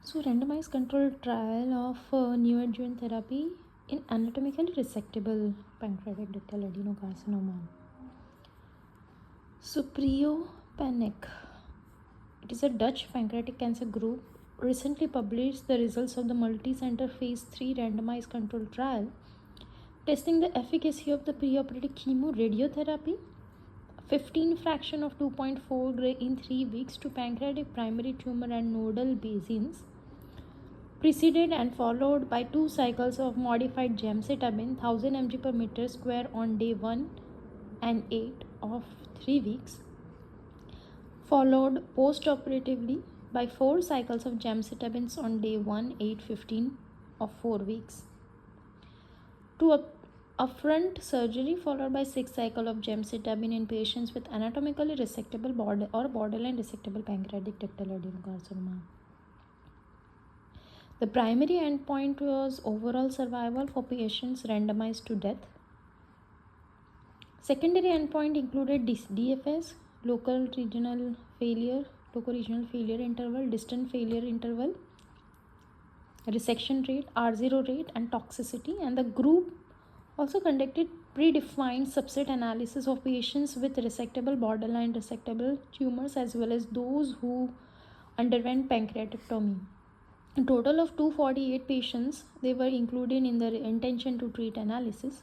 So, randomized controlled trial of neoadjuvant therapy in anatomically resectable pancreatic ductal adenocarcinoma. So, PDAC, it is a Dutch pancreatic cancer group, recently published the results of the multi-center phase 3 randomized controlled trial testing the efficacy of the preoperative chemoradiotherapy 15 fraction of 2.4 gray in 3 weeks to pancreatic primary tumor and nodal basins, preceded and followed by 2 cycles of modified gemcitabine 1000 mg per meter square on day 1 and 8 of 3 weeks, followed post-operatively by 4 cycles of gemcitabines on day 1, 8, 15 of 4 weeks. To upfront surgery followed by 6 cycles of gemcitabine in patients with anatomically resectable or borderline resectable pancreatic ductal adenocarcinoma. The primary endpoint was overall survival for patients randomized to death. Secondary endpoint included DFS, local regional failure interval, distant failure interval, resection rate, R0 rate, and toxicity. And the group also conducted predefined subset analysis of patients with resectable, borderline resectable tumors as well as those who underwent pancreatectomy. A total of 248 patients, they were included in the intention to treat analysis.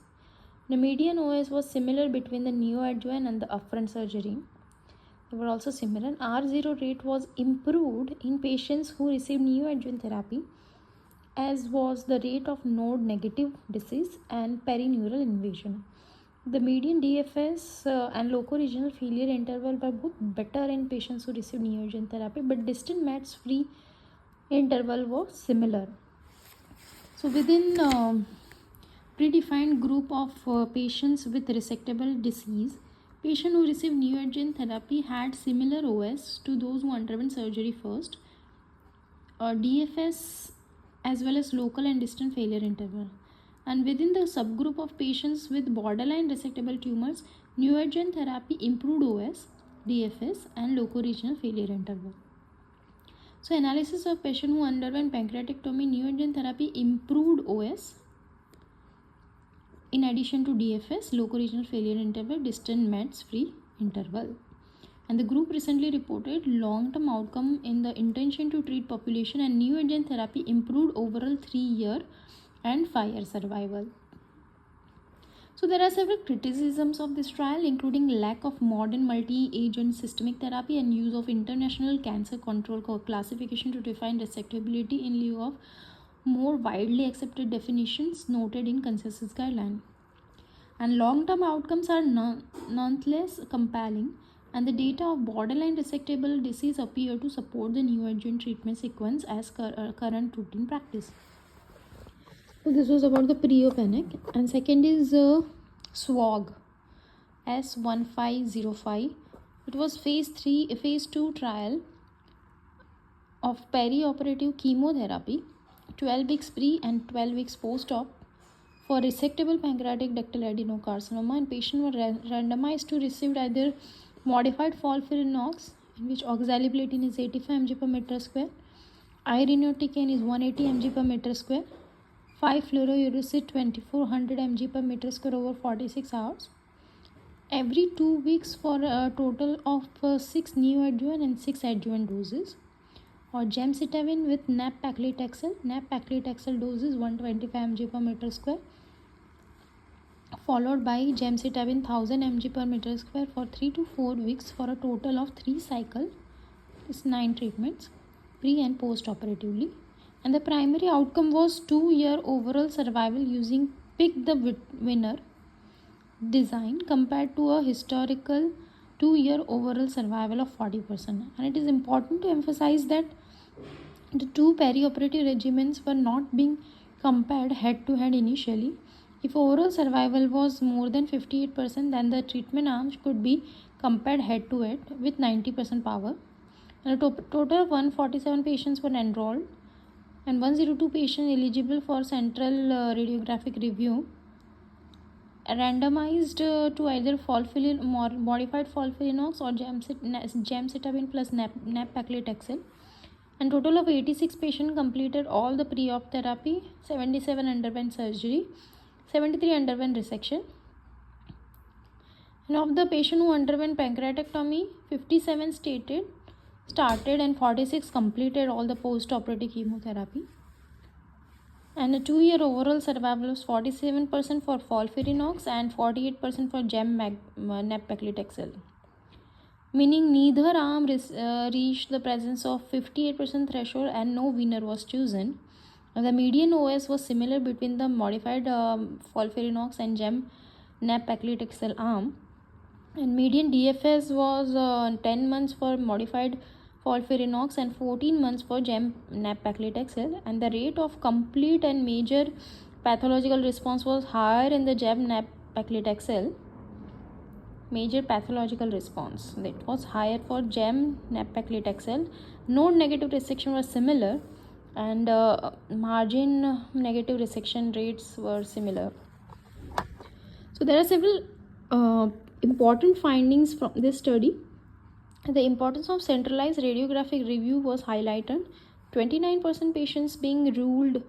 The median OS was similar between the neoadjuvant and the upfront surgery. They were also similar. R0 rate was improved in patients who received neoadjuvant therapy, as was the rate of node negative disease and perineural invasion. The median DFS and locoregional failure interval were both better in patients who received neoadjuvant therapy, but distant mets free interval was similar. So within predefined group of patients with resectable disease, patients who received neoadjuvant therapy had similar OS to those who underwent surgery first, DFS as well as local and distant failure interval. And within the subgroup of patients with borderline resectable tumors, neoadjuvant therapy improved OS, DFS, and locoregional failure interval. So analysis of patient who underwent pancreatectomy, neoadjuvant therapy improved OS in addition to DFS, locoregional failure interval, distant mets free interval. And the group recently reported long-term outcome in the intention to treat population, and neoadjuvant therapy improved overall 3-year and 5-year survival. So there are several criticisms of this trial, including lack of modern multi-agent systemic therapy and use of international cancer control classification to define resectability in lieu of more widely accepted definitions noted in consensus guideline. And long-term outcomes are nonetheless compelling, and the data of borderline resectable disease appear to support the neoadjuvant treatment sequence as current routine practice. So this was about the PDAC, and second is SWOG S1505. It was phase 2 trial of perioperative chemotherapy 12 weeks pre and 12 weeks post-op for resectable pancreatic ductal adenocarcinoma, and patients were randomized to receive either modified FOLFIRINOX, in which oxaliplatin is 85 mg per meter square, irinotecan is 180 mg per meter square, 5-fluorouracil 2400 mg per meter square over 46 hours, every 2 weeks for a total of 6 neoadjuvant and 6 adjuvant doses, or gemcitabine with nab-paclitaxel. Nab-paclitaxel doses 125 mg per meter square, followed by gemcitabine 1000 mg per meter square for 3 to 4 weeks for a total of 3 cycles. It's 9 treatments, pre and post operatively. And the primary outcome was 2-year overall survival using pick the winner design compared to a historical 2-year overall survival of 40%. And it is important to emphasize that the two perioperative regimens were not being compared head to head initially. If overall survival was more than 58%, then the treatment arms could be compared head to head with 90% power. And a total of 147 patients were enrolled, and 102 patients eligible for central radiographic review, randomized to either modified FOLFIRINOX or gemcitabine plus nab-paclitaxel, And total of 86 patients completed all the pre-op therapy, 77 underwent surgery, 73 underwent resection. And of the patient who underwent pancreatectomy, 57 started and 46 completed all the post-operative chemotherapy. And the 2-year overall survival was 47% for FOLFIRINOX and 48% for gem-nab-paclitaxel, meaning neither arm reached the presence of 58% threshold and no winner was chosen. The median OS was similar between the modified FOLFIRINOX and gem-nab-paclitaxel arm, and median DFS was 10 months for modified FOLFIRINOX and 14 months for gem-nab-paclitaxel, and the rate of complete and major pathological response was higher in the gem-nab-paclitaxel. Major pathological response that was higher for gem-nab-paclitaxel. Node negative resection was similar, and margin negative resection rates were similar. So there are several important findings from this study. The importance of centralized radiographic review was highlighted. 29% patients being ruled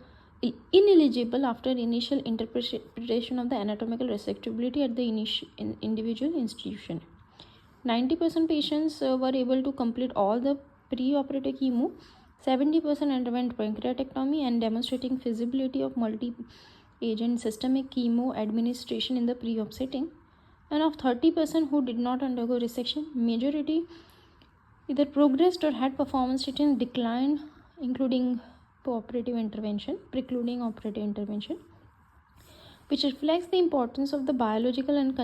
ineligible after initial interpretation of the anatomical resectability at the individual institution. 90% patients were able to complete all the pre-operative chemo. 70% underwent pancreatectomy and demonstrating feasibility of multi-agent systemic chemo administration in the pre-op setting. And of 30% who did not undergo resection, majority either progressed or had performance status decline, including precluding operative intervention, which reflects the importance of the biological and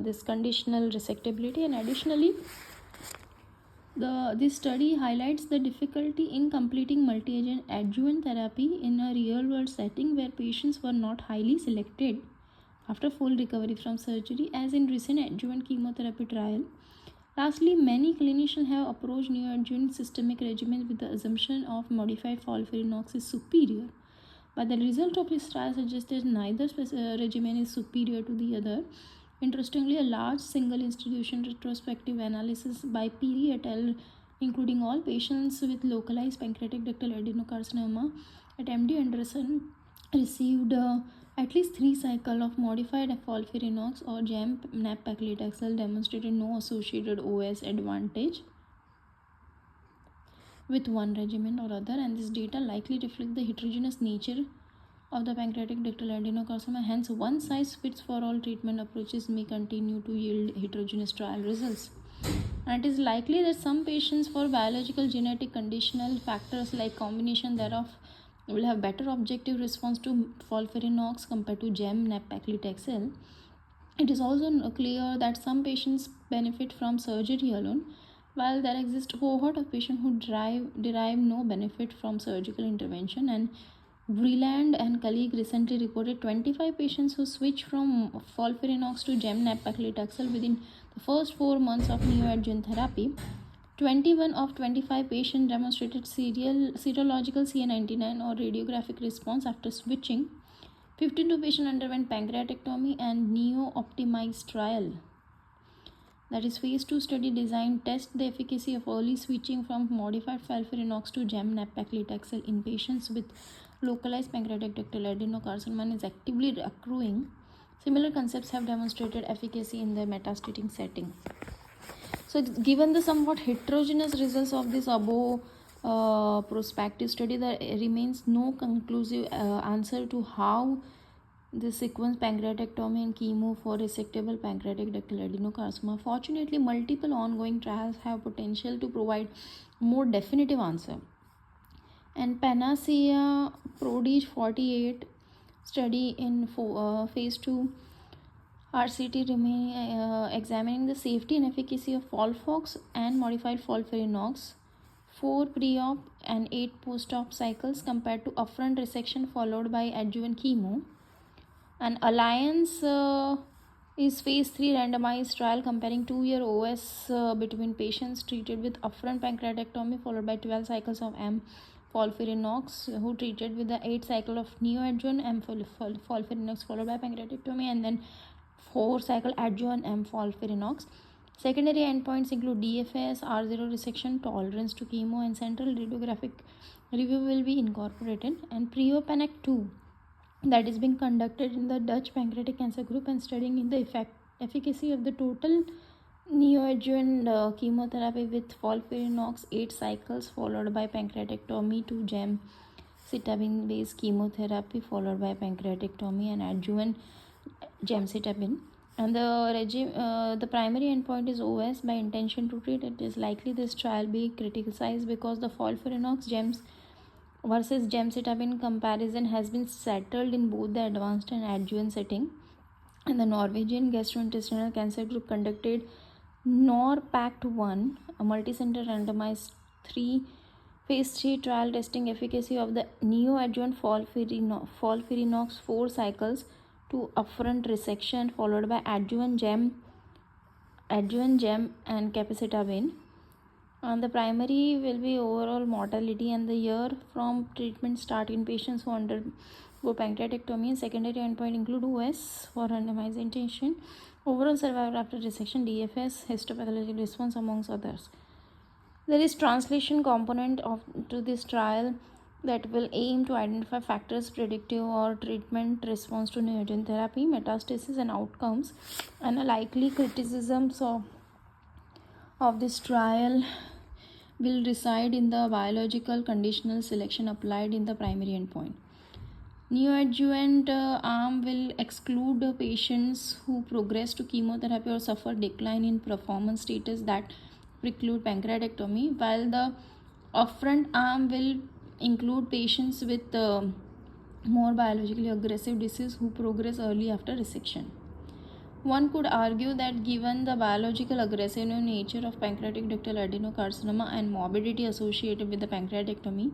this conditional resectability. And additionally, this study highlights the difficulty in completing multi-agent adjuvant therapy in a real-world setting where patients were not highly selected after full recovery from surgery, as in recent adjuvant chemotherapy trial. Lastly, many clinicians have approached neoadjuvant systemic regimens with the assumption of modified FOLFIRINOX is superior, but the result of this trial suggests that neither regimen is superior to the other. Interestingly, a large single institution retrospective analysis by Piri et al., including all patients with localized pancreatic ductal adenocarcinoma at MD Anderson, received at least 3 cycles of modified FOLFIRINOX or gem-nab-paclitaxel, demonstrated no associated OS advantage with one regimen or other, and this data likely reflect the heterogeneous nature of the pancreatic ductal adenocarcinoma. Hence, one size fits for all treatment approaches may continue to yield heterogeneous trial results. And it is likely that some patients for biological genetic conditional factors like combination thereof will have better objective response to FOLFIRINOX compared to gem-nab-paclitaxel. It is also clear that some patients benefit from surgery alone, while there exists a cohort of patients who derive no benefit from surgical intervention. And Vreeland and colleague recently reported 25 patients who switched from FOLFIRINOX to gem-nab-paclitaxel within the first 4 months of neoadjuvant therapy. 21 of 25 patients demonstrated serological CA99 or radiographic response after switching. 52 patients underwent pancreatectomy, and neo-optimized trial, that is phase 2 study designed test the efficacy of early switching from modified FOLFIRINOX to gem-nab-paclitaxel in patients with localized pancreatic ductal adenocarcinoma is actively accruing. Similar concepts have demonstrated efficacy in the metastatic setting. So, given the somewhat heterogeneous results of this above prospective study, there remains no conclusive answer to how the sequence pancreatectomy and chemo for resectable pancreatic ductal adenocarcinoma. Fortunately, multiple ongoing trials have potential to provide more definitive answer. And Panacea Prodige 48 study in phase 2 RCT examining the safety and efficacy of FOLFOX and modified FOLFIRINOX, 4 pre-op and 8 post-op cycles compared to upfront resection followed by adjuvant chemo. And Alliance is phase 3 randomized trial comparing 2-year OS between patients treated with upfront pancreatectomy followed by 12 cycles of FOLFIRINOX who treated with the 8 cycle of neoadjuvant FOLFIRINOX followed by pancreatectomy, and then 4 cycle adjuvant FOLFIRINOX. Secondary endpoints include DFS, R0 resection, tolerance to chemo, and central radiographic review will be incorporated. And PDAC 2 that is being conducted in the Dutch pancreatic cancer group and studying in the efficacy of the total neoadjuvant chemotherapy with FOLFIRINOX 8 cycles followed by pancreatectomy to gemcitabine based chemotherapy followed by pancreatectomy and adjuvant gemcitabine. And the primary endpoint is OS by intention to treat. It is likely this trial be criticized because the FOLFIRINOX gems versus gemcitabine comparison has been settled in both the advanced and adjuvant setting. And the Norwegian gastrointestinal cancer group conducted NORPACT-1, a multicenter randomized phase 3 trial testing efficacy of the neoadjuvant FOLFIRINOX 4 cycles to upfront resection followed by adjuvant gem and capecitabine. And the primary will be overall mortality and the year from treatment start in patients who undergo pancreatectomy. Secondary endpoint include OS for randomization, overall survival after resection, DFS, histopathological response, amongst others. There is translation component to this trial that will aim to identify factors predictive or treatment response to neoadjuvant therapy, metastasis and outcomes, and a likely criticisms of this trial will reside in the biological conditional selection applied in the primary endpoint. Neoadjuvant arm will exclude patients who progress to chemotherapy or suffer decline in performance status that preclude pancreatectomy, while the upfront arm will include patients with more biologically aggressive disease who progress early after resection. One could argue that given the biological aggressive nature of pancreatic ductal adenocarcinoma and morbidity associated with the pancreatectomy,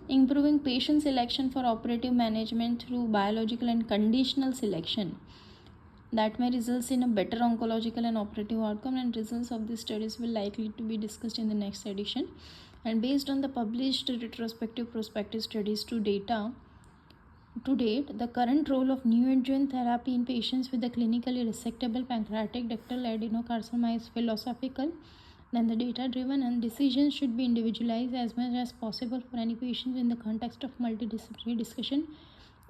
improving patient selection for operative management through biological and conditional selection that may result in a better oncological and operative outcome, and results of these studies will likely to be discussed in the next edition. And based on the published retrospective prospective studies to date, the current role of neoadjuvant therapy in patients with a clinically resectable pancreatic ductal adenocarcinoma is philosophical, then the data driven, and decisions should be individualized as much as possible for any patient in the context of multidisciplinary discussion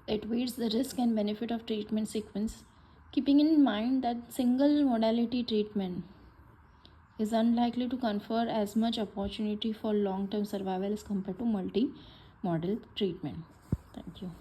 that weighs the risk and benefit of treatment sequence, keeping in mind that single modality treatment is unlikely to confer as much opportunity for long-term survival as compared to multi-modal treatment. Thank you.